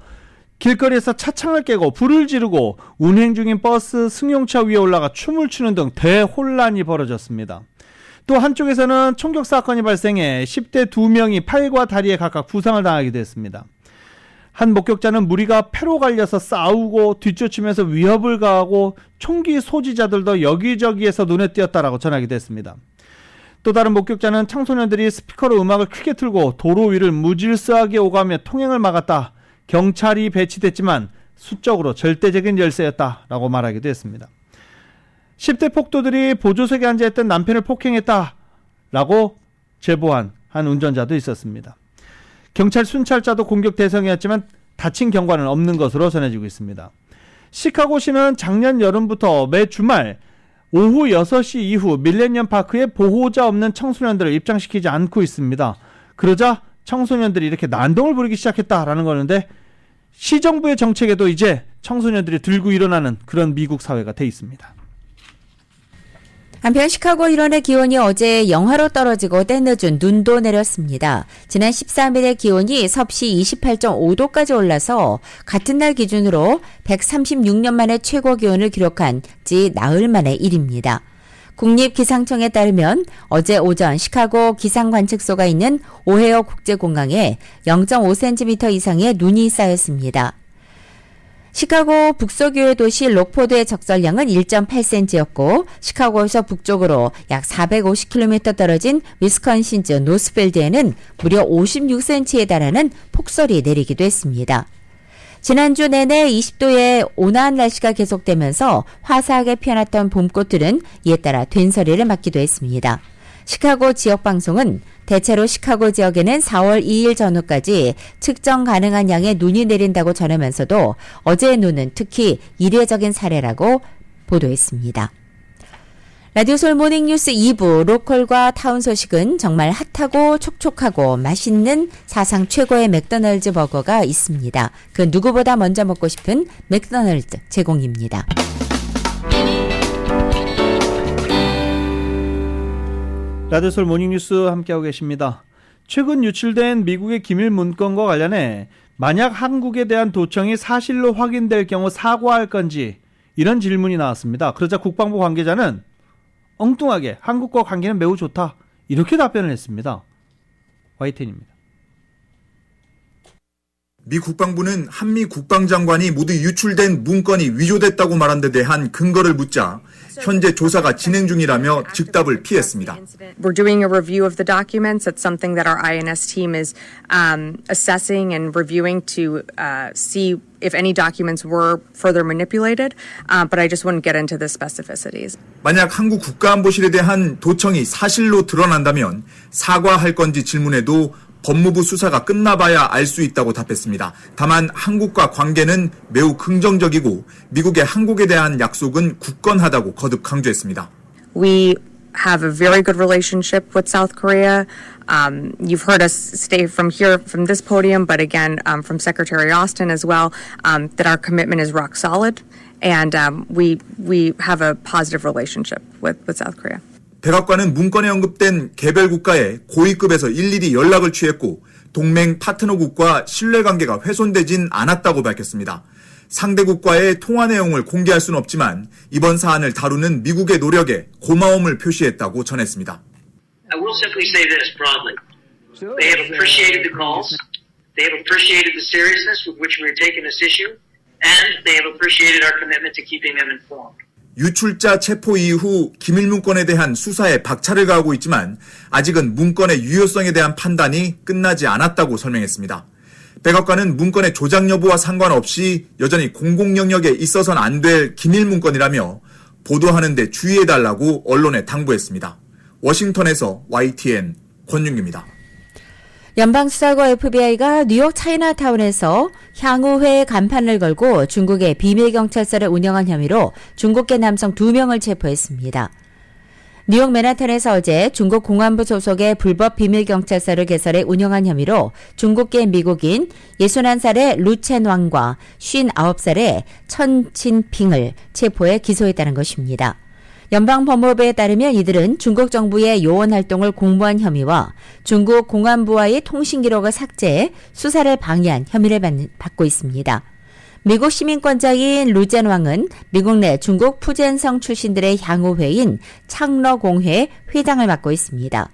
길거리에서 차창을 깨고 불을 지르고 운행 중인 버스 승용차 위에 올라가 춤을 추는 등 대혼란이 벌어졌습니다. 또 한쪽에서는 총격 사건이 발생해 10대 2명이 팔과 다리에 각각 부상을 당하기도 했습니다. 한 목격자는 무리가 패로 갈려서 싸우고 뒤쫓으면서 위협을 가하고 총기 소지자들도 여기저기에서 눈에 띄었다라고 전하기도 했습니다. 또 다른 목격자는 청소년들이 스피커로 음악을 크게 틀고 도로 위를 무질서하게 오가며 통행을 막았다. 경찰이 배치됐지만 수적으로 절대적인 열세였다라고 말하기도 했습니다. 10대 폭도들이 보조석에 앉아있던 남편을 폭행했다라고 제보한 한 운전자도 있었습니다. 경찰 순찰자도 공격 대상이었지만 다친 경과는 없는 것으로 전해지고 있습니다. 시카고시는 작년 여름부터 매 주말 오후 6시 이후 밀레니엄 파크에 보호자 없는 청소년들을 입장시키지 않고 있습니다. 그러자 청소년들이 이렇게 난동을 부리기 시작했다라는 거는데 시정부의 정책에도 이제 청소년들이 들고 일어나는 그런 미국 사회가 돼 있습니다. 한편 시카고 일원의 기온이 어제 영하로 떨어지고 때늦은 눈도 내렸습니다. 지난 13일의 기온이 섭씨 28.5도까지 올라서 같은 날 기준으로 136년 만에 최고 기온을 기록한 지 나흘 만의 일입니다. 국립기상청에 따르면 어제 오전 시카고 기상관측소가 있는 오헤어 국제공항에 0.5cm 이상의 눈이 쌓였습니다. 시카고 북서교의 도시 록포드의 적설량은 1.8cm였고 시카고에서 북쪽으로 약 450km 떨어진 위스콘신주 노스필드에는 무려 56cm에 달하는 폭설이 내리기도 했습니다. 지난주 내내 20도의 온화한 날씨가 계속되면서 화사하게 피어났던 봄꽃들은 이에 따라 된서리를 맞기도 했습니다. 시카고 지역방송은 대체로 시카고 지역에는 4월 2일 전후까지 측정 가능한 양의 눈이 내린다고 전하면서도 어제의 눈은 특히 이례적인 사례라고 보도했습니다. 라디오 서울 모닝뉴스 2부 로컬과 타운 소식은 정말 핫하고 촉촉하고 맛있는 사상 최고의 맥도날드 버거가 있습니다. 그 누구보다 먼저 먹고 싶은 맥도날드 제공입니다. 라디오 서울 모닝뉴스 함께하고 계십니다. 최근 유출된 미국의 기밀 문건과 관련해 만약 한국에 대한 도청이 사실로 확인될 경우 사과할 건지 이런 질문이 나왔습니다. 그러자 국방부 관계자는 엉뚱하게 한국과 관계는 매우 좋다 이렇게 답변을 했습니다. YTN입니다. 미 국방부는 한미 국방장관이 모두 유출된 문건이 위조됐다고 말한 데 대한 근거를 묻자 현재 조사가 진행 중이라며 즉답을 피했습니다. We're doing a review of the documents. It's something that our INS team is assessing and reviewing to see if any documents were further manipulated, but I just wouldn't get into the specificities. 만약 한국 국가안보실에 대한 도청이 사실로 드러난다면 사과할 건지 질문에도 법무부 수사가 끝나봐야 알 수 있다고 답했습니다. 다만 한국과 관계는 매우 긍정적이고 미국의 한국에 대한 약속은 굳건하다고 거듭 강조했습니다. We have a very good relationship with South Korea. You've heard us say from here, from this podium, but again from Secretary Austin as well, that our commitment is rock solid, and we have a positive relationship with South Korea. 백악관은 문건에 언급된 개별 국가에 고위급에서 일일이 연락을 취했고 동맹 파트너국과 신뢰관계가 훼손되진 않았다고 밝혔습니다. 상대국과의 통화 내용을 공개할 수는 없지만 이번 사안을 다루는 미국의 노력에 고마움을 표시했다고 전했습니다. I will simply say this broadly. They have appreciated the calls. They have appreciated the seriousness with which we are taking this issue. And they have appreciated our commitment to keeping them informed. 유출자 체포 이후 기밀 문건에 대한 수사에 박차를 가하고 있지만 아직은 문건의 유효성에 대한 판단이 끝나지 않았다고 설명했습니다. 백악관은 문건의 조작 여부와 상관없이 여전히 공공 영역에 있어서는 안 될 기밀 문건이라며 보도하는 데 주의해달라고 언론에 당부했습니다. 워싱턴에서 YTN 권윤기입니다. 연방수사국 FBI가 뉴욕 차이나타운에서 향후회 간판을 걸고 중국의 비밀경찰서를 운영한 혐의로 중국계 남성 2명을 체포했습니다. 뉴욕 맨하탄에서 어제 중국 공안부 소속의 불법 비밀경찰서를 개설해 운영한 혐의로 중국계 미국인 61살의 루첸왕과 59살의 천친핑을 체포해 기소했다는 것입니다. 연방법무부에 따르면 이들은 중국 정부의 요원 활동을 공모한 혐의와 중국 공안부와의 통신 기록을 삭제해 수사를 방해한 혐의를 받고 있습니다. 미국 시민권자인 루젠왕은 미국 내 중국 푸젠성 출신들의 향후회인 창러공회 회장을 맡고 있습니다.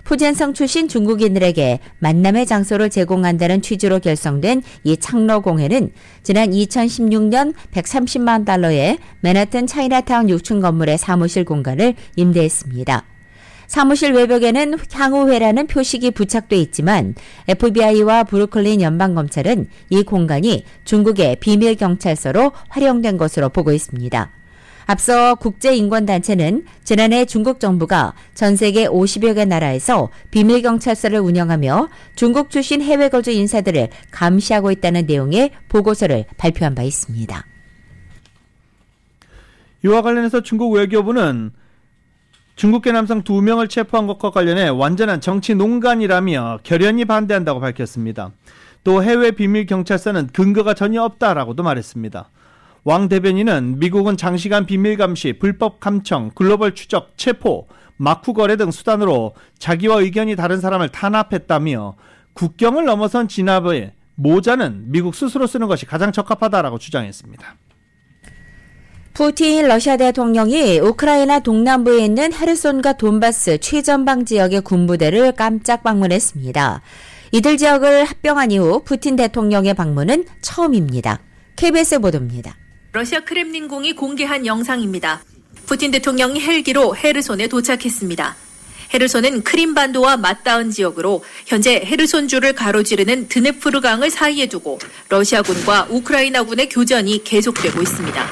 푸젠성 출신 중국인들에게 만남의 장소를 제공한다는 취지로 결성된 이 창러공회는 지난 2016년 130만 달러의 맨하튼 차이나타운 6층 건물의 사무실 공간을 임대했습니다. 사무실 외벽에는 향후회라는 표식이 부착돼 있지만 FBI와 브루클린 연방검찰은 이 공간이 중국의 비밀경찰서로 활용된 것으로 보고 있습니다. 앞서 국제인권단체는 지난해 중국 정부가 전 세계 50여 개 나라에서 비밀경찰서를 운영하며 중국 출신 해외 거주 인사들을 감시하고 있다는 내용의 보고서를 발표한 바 있습니다. 이와 관련해서 중국 외교부는 중국계 남성 2명을 체포한 것과 관련해 완전한 정치 농간이라며 결연히 반대한다고 밝혔습니다. 또 해외 비밀경찰서는 근거가 전혀 없다라고도 말했습니다. 왕 대변인은 미국은 장시간 비밀감시, 불법 감청, 글로벌 추적, 체포, 마쿠 거래 등 수단으로 자기와 의견이 다른 사람을 탄압했다며 국경을 넘어선 진압의 모자는 미국 스스로 쓰는 것이 가장 적합하다라고 주장했습니다. 푸틴 러시아 대통령이 우크라이나 동남부에 있는 헤르손과 돈바스 최전방 지역의 군부대를 깜짝 방문했습니다. 이들 지역을 합병한 이후 푸틴 대통령의 방문은 처음입니다. KBS 보도입니다. 러시아 크렘린궁이 공개한 영상입니다. 푸틴 대통령이 헬기로 헤르손에 도착했습니다. 헤르손은 크림반도와 맞닿은 지역으로 현재 헤르손주를 가로지르는 드네프르강을 사이에 두고 러시아군과 우크라이나군의 교전이 계속되고 있습니다.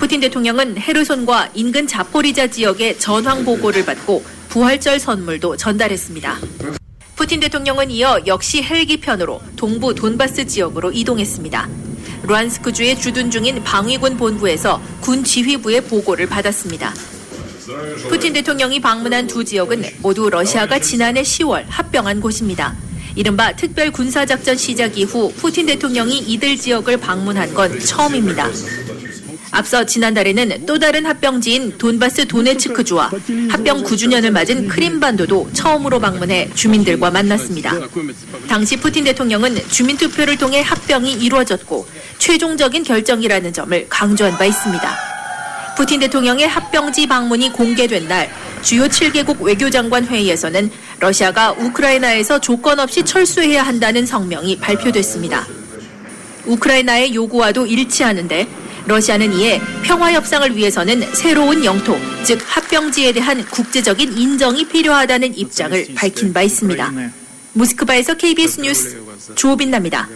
푸틴 대통령은 헤르손과 인근 자포리자 지역의 전황 보고를 받고 부활절 선물도 전달했습니다. 푸틴 대통령은 이어 역시 헬기편으로 동부 돈바스 지역으로 이동했습니다. 루안스크주에 주둔 중인 방위군 본부에서 군 지휘부의 보고를 받았습니다. 푸틴 대통령이 방문한 두 지역은 모두 러시아가 지난해 10월 합병한 곳입니다. 이른바 특별 군사작전 시작 이후 푸틴 대통령이 이들 지역을 방문한 건 처음입니다. 앞서 지난달에는 또 다른 합병지인 돈바스 도네츠크주와 합병 9주년을 맞은 크림반도도 처음으로 방문해 주민들과 만났습니다. 당시 푸틴 대통령은 주민투표를 통해 합병이 이루어졌고 최종적인 결정이라는 점을 강조한 바 있습니다. 푸틴 대통령의 합병지 방문이 공개된 날 주요 7개국 외교장관 회의에서는 러시아가 우크라이나에서 조건 없이 철수해야 한다는 성명이 발표됐습니다. 우크라이나의 요구와도 일치하는데 러시아는 이에 평화협상을 위해서는 새로운 영토, 즉 합병지에 대한 국제적인 인정이 필요하다는 입장을 밝힌 바 있습니다. 모스크바에서 KBS 뉴스 조빈나입니다.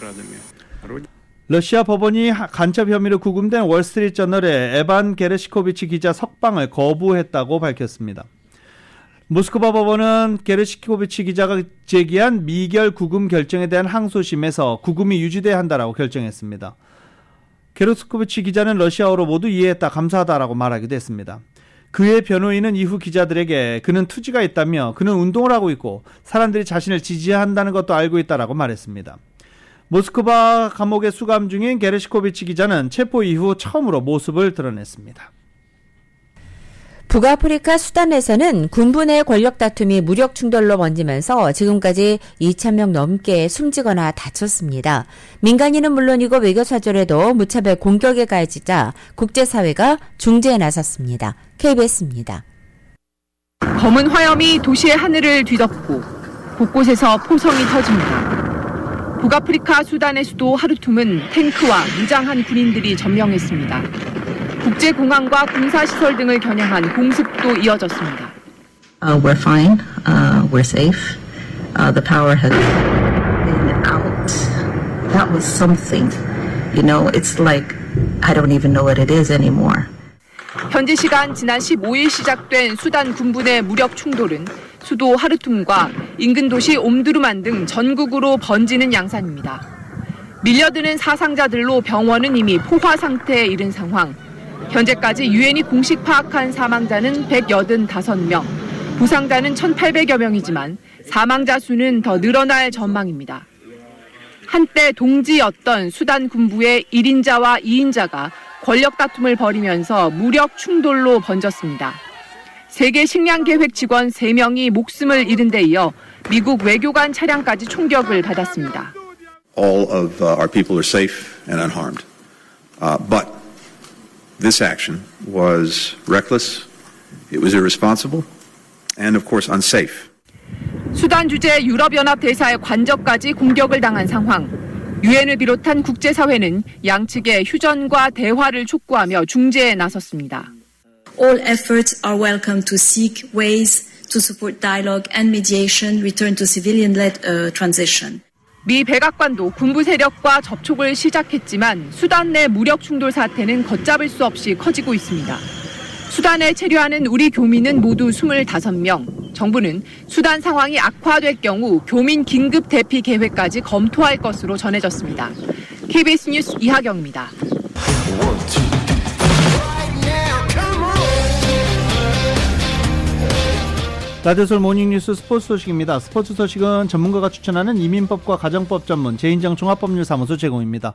러시아 법원이 간첩 혐의로 구금된 월스트리트저널의 에반 게르시코비치 기자 석방을 거부했다고 밝혔습니다. 모스크바 법원은 게르시코비치 기자가 제기한 미결 구금 결정에 대한 항소심에서 구금이 유지돼야 한다라고 결정했습니다. 게르시코비치 기자는 러시아어로 모두 이해했다, 감사하다라고 말하기도 했습니다. 그의 변호인은 이후 기자들에게 그는 투지가 있다며 그는 운동을 하고 있고 사람들이 자신을 지지한다는 것도 알고 있다라고 말했습니다. 모스크바 감옥에 수감 중인 게르시코비치 기자는 체포 이후 처음으로 모습을 드러냈습니다. 북아프리카 수단에서는 군부 내 권력 다툼이 무력 충돌로 번지면서 지금까지 2,000명 넘게 숨지거나 다쳤습니다. 민간인은 물론이고 외교사절에도 무차별 공격에 가해지자 국제사회가 중재에 나섰습니다. KBS입니다. 검은 화염이 도시의 하늘을 뒤덮고 곳곳에서 포성이 터집니다. 북아프리카 수단의 수도 하르툼은 탱크와 무장한 군인들이 점령했습니다. 국제공항과 군사시설 등을 겨냥한 공습도 이어졌습니다. We're fine. We're safe. The power has been out That was something. You know, it's like I don't even know what it is anymore. 현지 시간 지난 15일 시작된 수단 군부 내 무력 충돌은 수도 하르툼과 인근 도시 옴두르만 등 전국으로 번지는 양상입니다. 밀려드는 사상자들로 병원은 이미 포화 상태에 이른 상황. 현재까지 유엔이 공식 파악한 사망자는 185명, 부상자는 1,800여 명이지만 사망자 수는 더 늘어날 전망입니다. 한때 동지였던 수단 군부의 1인자와 2인자가 권력 다툼을 벌이면서 무력 충돌로 번졌습니다. 세계 식량계획 직원 3명이 목숨을 잃은 데 이어 미국 외교관 차량까지 총격을 받았습니다. All of our people are safe and unharmed. But this action was reckless, it was irresponsible, and of course unsafe. 수단 주재 유럽연합 대사의 관저까지 공격을 당한 상황. 유엔을 비롯한 국제사회는 양측의 휴전과 대화를 촉구하며 중재에 나섰습니다. All efforts are welcome to seek ways to support dialogue and mediation, return to civilian-led transition. 미 백악관도 군부 세력과 접촉을 시작했지만 수단 내 무력 충돌 사태는 걷잡을 수 없이 커지고 있습니다. 수단에 체류하는 우리 교민은 모두 25명. 정부는 수단 상황이 악화될 경우 교민 긴급 대피 계획까지 검토할 것으로 전해졌습니다. KBS 뉴스 이하경입니다. 라디오솔 모닝뉴스 스포츠 소식입니다. 스포츠 소식은 전문가가 추천하는 이민법과 가정법 전문 제인정 종합법률사무소 제공입니다.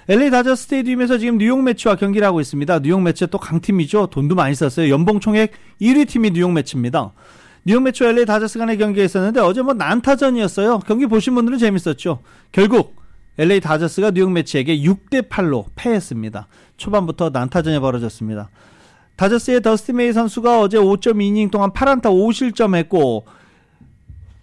LA 다저스 스테디움에서 지금 뉴욕 매치와 경기를 하고 있습니다. 뉴욕 매치 또 강팀이죠. 돈도 많이 썼어요. 연봉 총액 1위 팀이 뉴욕 매치입니다. 뉴욕 매치와 LA 다저스 간의 경기가 있었는데 어제 난타전이었어요. 경기 보신 분들은 재밌었죠. 결국 LA 다저스가 뉴욕 매치에게 6대8로 패했습니다. 초반부터 난타전이 벌어졌습니다. 다저스의 더스티 메이 선수가 어제 5.2이닝 동안 8안타 5실점했고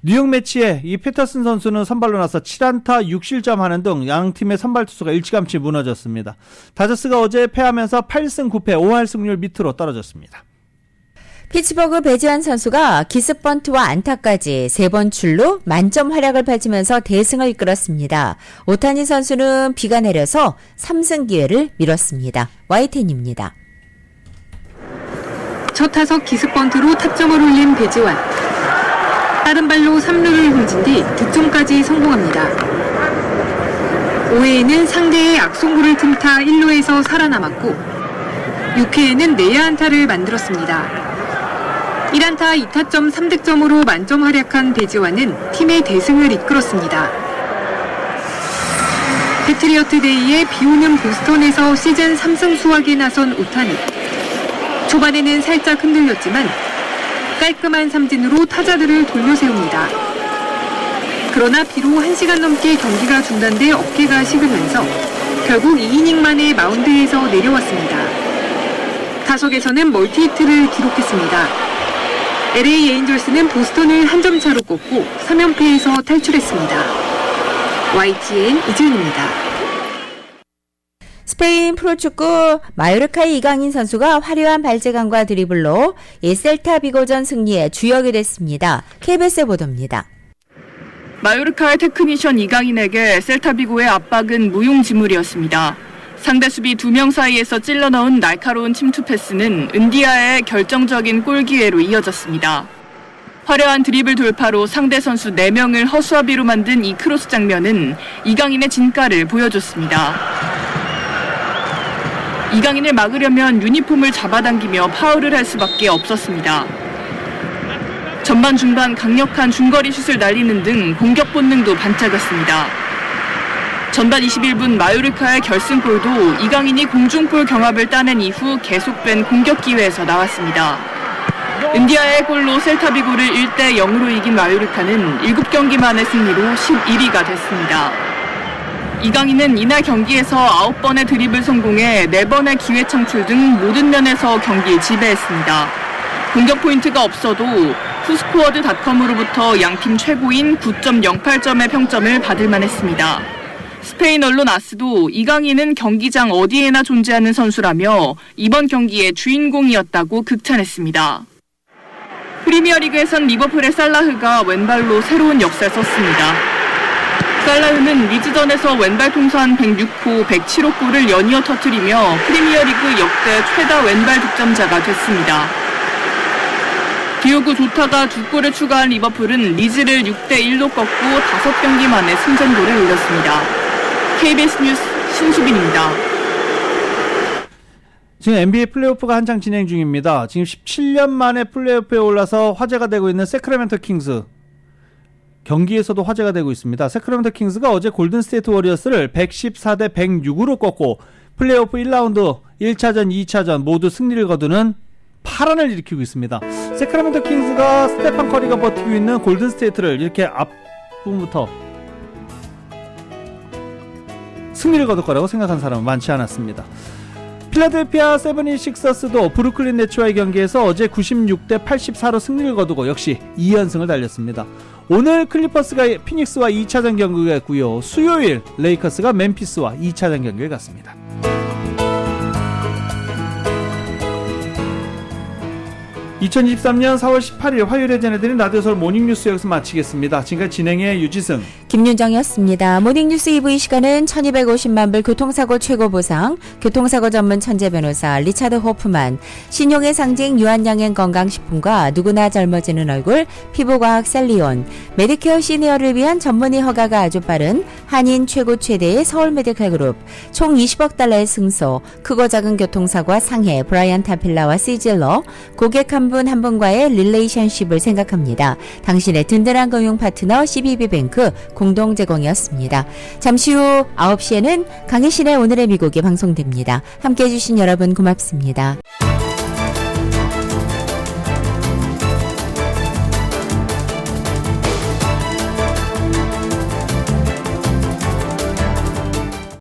뉴욕 매치에 이 패터슨 선수는 선발로 나서 7안타 6실점하는 등 양팀의 선발 투수가 일찌감치 무너졌습니다. 다저스가 어제 패하면서 8승 9패 5할 승률 밑으로 떨어졌습니다. 피츠버그 배지환 선수가 기습번트와 안타까지 3번 출루 만점 활약을 펼치면서 대승을 이끌었습니다. 오타니 선수는 비가 내려서 3승 기회를 미뤘습니다. YTN입니다. 첫 타석 기습번트로 타점을 올린 배지환. 빠른 발로 3루를 훔친 뒤 득점까지 성공합니다. 5회에는 상대의 악송구를 틈타 1루에서 살아남았고 6회에는 내야 안타를 만들었습니다. 1안타 2타점 3득점으로 만점 활약한 배지환은 팀의 대승을 이끌었습니다. 패트리어트 데이에 비오는 보스턴에서 시즌 3승 수확에 나선 오타니. 초반에는 살짝 흔들렸지만 깔끔한 삼진으로 타자들을 돌려세웁니다. 그러나 비록 1시간 넘게 경기가 중단돼 어깨가 식으면서 결국 2이닝 만에 마운드에서 내려왔습니다. 타석에서는 멀티히트를 기록했습니다. LA 에인절스는 보스턴을 한 점 차로 꺾고 3연패에서 탈출했습니다. YTN 이지은입니다. 스페인 프로축구 마요르카의 이강인 선수가 화려한 발재간과 드리블로 셀타 비고전 승리에 주역이 됐습니다. KBS 보도입니다. 마요르카의 테크니션 이강인에게 셀타비고의 압박은 무용지물이었습니다. 상대 수비 2명 사이에서 찔러 넣은 날카로운 침투 패스는 은디아의 결정적인 골 기회로 이어졌습니다. 화려한 드리블 돌파로 상대 선수 4명을 허수아비로 만든 이 크로스 장면은 이강인의 진가를 보여줬습니다. 이강인을 막으려면 유니폼을 잡아당기며 파울을 할 수밖에 없었습니다. 전반 중반 강력한 중거리 슛을 날리는 등 공격 본능도 반짝였습니다. 전반 21분 마요르카의 결승골도 이강인이 공중볼 경합을 따낸 이후 계속된 공격 기회에서 나왔습니다. 은디아의 골로 셀타비고를 1대0으로 이긴 마요르카는 7경기 만의 승리로 11위가 됐습니다. 이강인은 이날 경기에서 9번의 드리블 성공에 4번의 기회 창출 등 모든 면에서 경기를 지배했습니다. 공격 포인트가 없어도 후스코어드닷컴으로부터 양팀 최고인 9.08점의 평점을 받을 만했습니다. 스페인 언론 아스도 이강인은 경기장 어디에나 존재하는 선수라며 이번 경기의 주인공이었다고 극찬했습니다. 프리미어리그에선 리버풀의 살라흐가 왼발로 새로운 역사를 썼습니다. 살라흐는 리즈전에서 왼발 통산 106호, 107호 골을 연이어 터뜨리며 프리미어리그 역대 최다 왼발 득점자가 됐습니다. 디오고 조타가 2골을 추가한 리버풀은 리즈를 6대1로 꺾고 5경기 만에 승전골을 올렸습니다. KBS 뉴스 신수빈입니다. 지금 NBA 플레이오프가 한창 진행 중입니다. 지금 17년 만에 플레이오프에 올라서 화제가 되고 있는 세크라멘토 킹스. 경기에서도 화제가 되고 있습니다. 세크라멘토 킹스가 어제 골든스테이트 워리어스를 114대 106으로 꺾고 플레이오프 1라운드 1차전, 2차전 모두 승리를 거두는 파란을 일으키고 있습니다. 세크라멘토 킹스가 스테판 커리가 버티고 있는 골든스테이트를 이렇게 앞부분부터 승리를 거둘 거라고 생각한 사람은 많지 않았습니다. 필라델피아 세븐티식서스도 브루클린 네츠와의 경기에서 어제 96대 84로 승리를 거두고 역시 2연승을 달렸습니다. 오늘 클리퍼스가 피닉스와 2차전 경기가 있고요. 수요일 레이커스가 멤피스와 2차전 경기를 갖습니다. (2023년 4월 18일) 화요일에 전해드린 라디오서울 모닝뉴스 여기서 마치겠습니다. 지금까지 진행의 유지승, 김윤정이었습니다. 모닝뉴스 2부 이 시간은 1250만 불 교통사고 최고보상, 교통사고 전문 천재 변호사 리차드 호프만, 신용의 상징 유한양행 건강식품과 누구나 젊어지는 얼굴 피부과학 셀리온, 메디케어 시니어를 위한 전문의 허가가 아주 빠른 한인 최고 최대의 서울 메디컬 그룹, 총 20억 달러의 승소, 크고 작은 교통사고와 상해 브라이언 타필라와 시질러, 고객 한 분 한 분과의 릴레이션십을 생각합니다. 당신의 든든한 금융 파트너 CBB뱅크 공동 제공이었습니다. 잠시 후 9시에는 강희신의 오늘의 미국이 방송됩니다. 함께해 주신 여러분 고맙습니다.